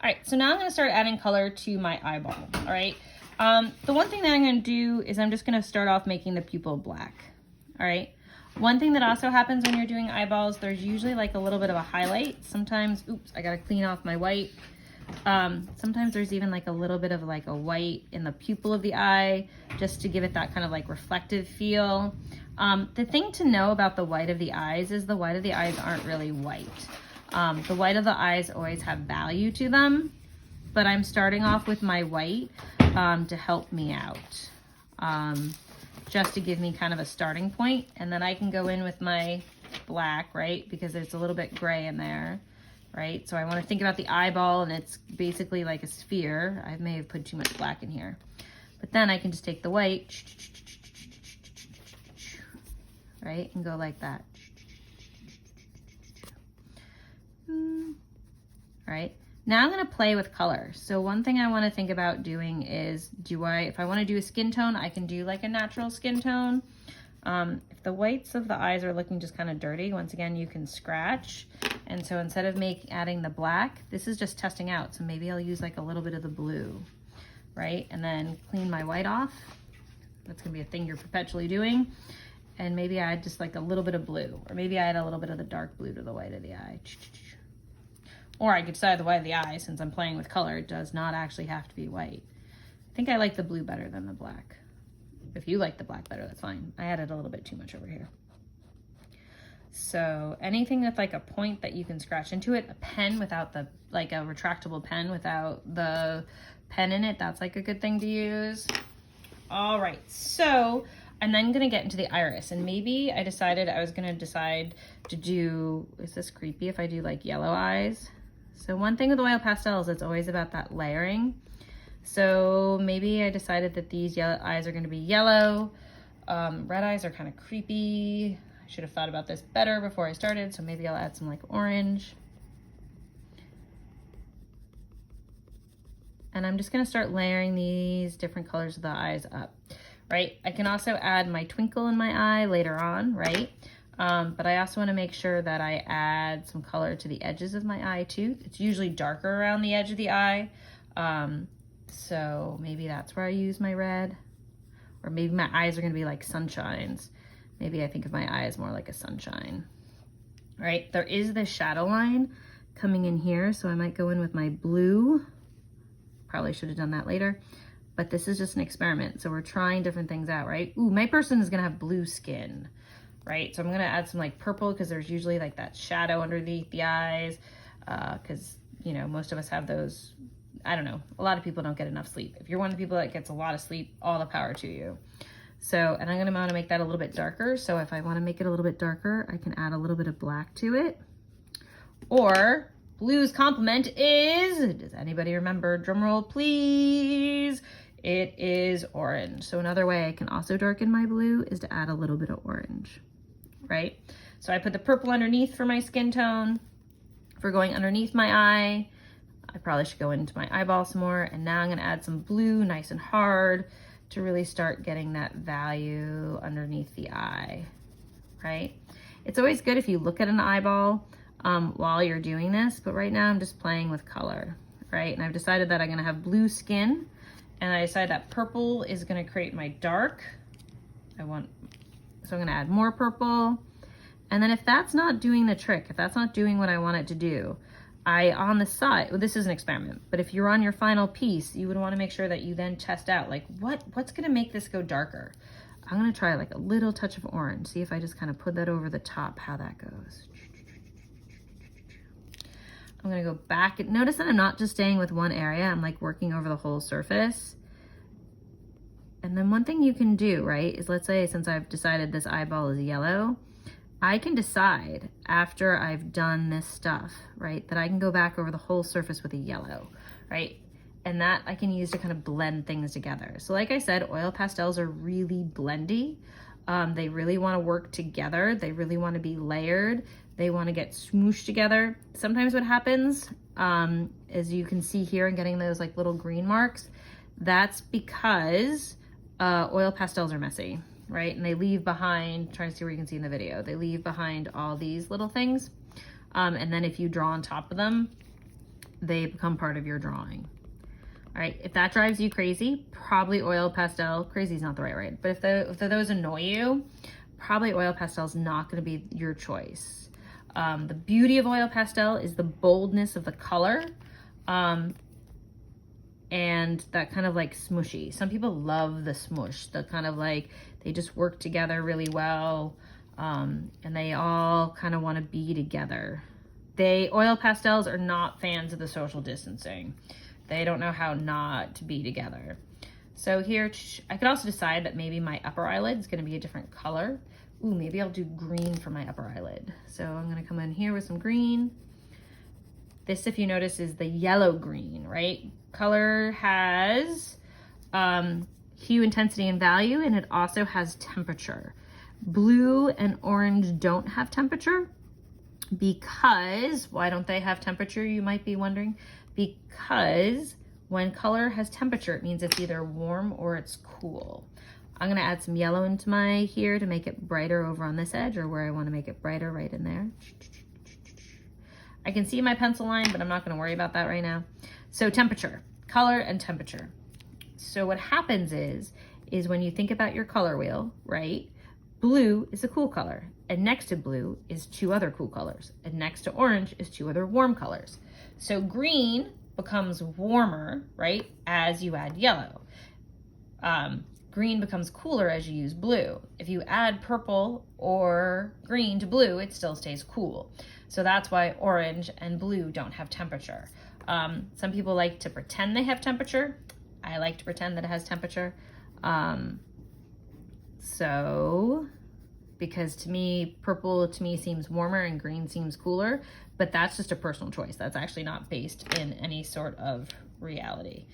All right, so now I'm gonna start adding color to my eyeball, all right? The one thing that I'm gonna do is I'm just gonna start off making the pupil black, all right? One thing that also happens when you're doing eyeballs, there's usually like a little bit of a highlight. Sometimes, oops, I gotta clean off my white. Sometimes there's even like a little bit of like a white in the pupil of the eye, just to give it that kind of like reflective feel. The thing to know about the white of the eyes is the white of the eyes aren't really white. The white of the eyes always have value to them, but I'm starting off with my white to help me out, just to give me kind of a starting point, and then I can go in with my black, right? Because there's a little bit gray in there, right? So I want to think about the eyeball, and it's basically like a sphere. I may have put too much black in here, but then I can just take the white, right, and go like that. All right, now I'm gonna play with color. So one thing I wanna think about doing is, if I wanna do a skin tone, I can do like a natural skin tone. If the whites of the eyes are looking just kind of dirty, once again, you can scratch. And so instead of adding the black, this is just testing out. So maybe I'll use like a little bit of the blue, right? And then clean my white off. That's gonna be a thing you're perpetually doing. And maybe I add just like a little bit of blue, or maybe I add a little bit of the dark blue to the white of the eye. Or I could decide the white of the eye, since I'm playing with color, it does not actually have to be white. I think I like the blue better than the black. If you like the black better, that's fine. I added a little bit too much over here. So anything with like a point that you can scratch into it, a pen without the, like a retractable pen without the pen in it, that's like a good thing to use. All right, so I'm then gonna get into the iris, and maybe I decided I was gonna decide to do, is this creepy if I do like yellow eyes? So one thing with oil pastels, it's always about that layering. So maybe I decided that these yellow eyes are gonna be yellow. Red eyes are kind of creepy. I should have thought about this better before I started, so maybe I'll add some like orange. And I'm just gonna start layering these different colors of the eyes up, right? I can also add my twinkle in my eye later on, right? But I also wanna make sure that I add some color to the edges of my eye too. It's usually darker around the edge of the eye. So maybe that's where I use my red. Or maybe my eyes are gonna be like sunshines. Maybe I think of my eye as more like a sunshine. All right, there is this shadow line coming in here, so I might go in with my blue. Probably should have done that later, but this is just an experiment. So we're trying different things out, right? Ooh, my person is gonna have blue skin, right? So I'm gonna add some like purple, because there's usually like that shadow underneath the eyes, because you know, most of us have those. I don't know, a lot of people don't get enough sleep. If you're one of the people that gets a lot of sleep, all the power to you. So, and I'm gonna wanna make that a little bit darker. So if I wanna make it a little bit darker, I can add a little bit of black to it. Or blue's complement is, does anybody remember? Drum roll, please. It is orange. So another way I can also darken my blue is to add a little bit of orange, right? So I put the purple underneath for my skin tone. For going underneath my eye, I probably should go into my eyeball some more. And now I'm gonna add some blue, nice and hard, to really start getting that value underneath the eye, right? It's always good if you look at an eyeball while you're doing this, but right now I'm just playing with color, right? And I've decided that I'm gonna have blue skin, and I decided that purple is gonna create my dark. So I'm gonna add more purple. And then if that's not doing the trick, if that's not doing what I want it to do, on the side, well, this is an experiment, but if you're on your final piece, you would want to make sure that you then test out like what's going to make this go darker. I'm going to try like a little touch of orange. See if I just kind of put that over the top, how that goes. I'm going to go back. Notice that I'm not just staying with one area. I'm like working over the whole surface. And then one thing you can do, right, is let's say since I've decided this eyeball is yellow, I can decide after I've done this stuff, right, that I can go back over the whole surface with a yellow, right? And that I can use to kind of blend things together. So like I said, oil pastels are really blendy. They really wanna work together. They really wanna be layered. They wanna get smooshed together. Sometimes what happens, as you can see here, and getting those like little green marks, that's because oil pastels are messy. Right? And they leave behind, trying to see where you can see in the video, they leave behind all these little things. And then if you draw on top of them, they become part of your drawing. All right, if that drives you crazy, probably oil pastel. Crazy is not the right word, but if those annoy you, probably oil pastel is not going to be your choice. The beauty of oil pastel is the boldness of the color, and that kind of like smushy. Some people love the smush, the kind of like they just work together really well, and they all kind of want to be together. Oil pastels are not fans of the social distancing. They don't know how not to be together. So here, I could also decide that maybe my upper eyelid is going to be a different color. Ooh, maybe I'll do green for my upper eyelid. So I'm going to come in here with some green. This, if you notice, is the yellow green, right? Color has hue, intensity, and value, and it also has temperature. Blue and orange don't have temperature because, why don't they have temperature, you might be wondering? Because when color has temperature, it means it's either warm or it's cool. I'm gonna add some yellow into my here to make it brighter over on this edge, or where I wanna make it brighter, right in there. I can see my pencil line, but I'm not gonna worry about that right now. So temperature, color and temperature. So what happens is when you think about your color wheel, right? Blue is a cool color, and next to blue is two other cool colors, and next to orange is two other warm colors. So green becomes warmer, right, as you add yellow. Green becomes cooler as you use blue. If you add purple or green to blue, it still stays cool. So that's why orange and blue don't have temperature. Some people like to pretend they have temperature. I like to pretend that it has temperature. Because to me, purple to me seems warmer and green seems cooler, but that's just a personal choice. That's actually not based in any sort of reality.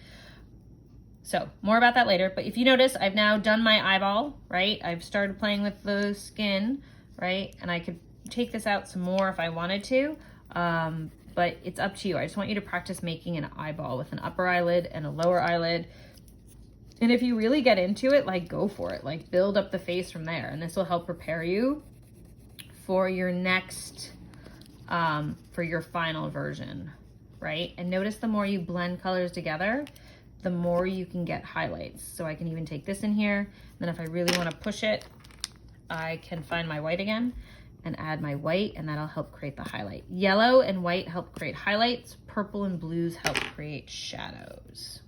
So more about that later, but if you notice, I've now done my eyeball, right? I've started playing with the skin, right? And I could take this out some more if I wanted to, but it's up to you. I just want you to practice making an eyeball with an upper eyelid and a lower eyelid. And if you really get into it, like, go for it. Like, build up the face from there. And this will help prepare you for your next, for your final version, right? And notice the more you blend colors together, the more you can get highlights. So I can even take this in here. Then if I really want to push it, I can find my white again and add my white, and that'll help create the highlight. Yellow and white help create highlights. Purple and blues help create shadows.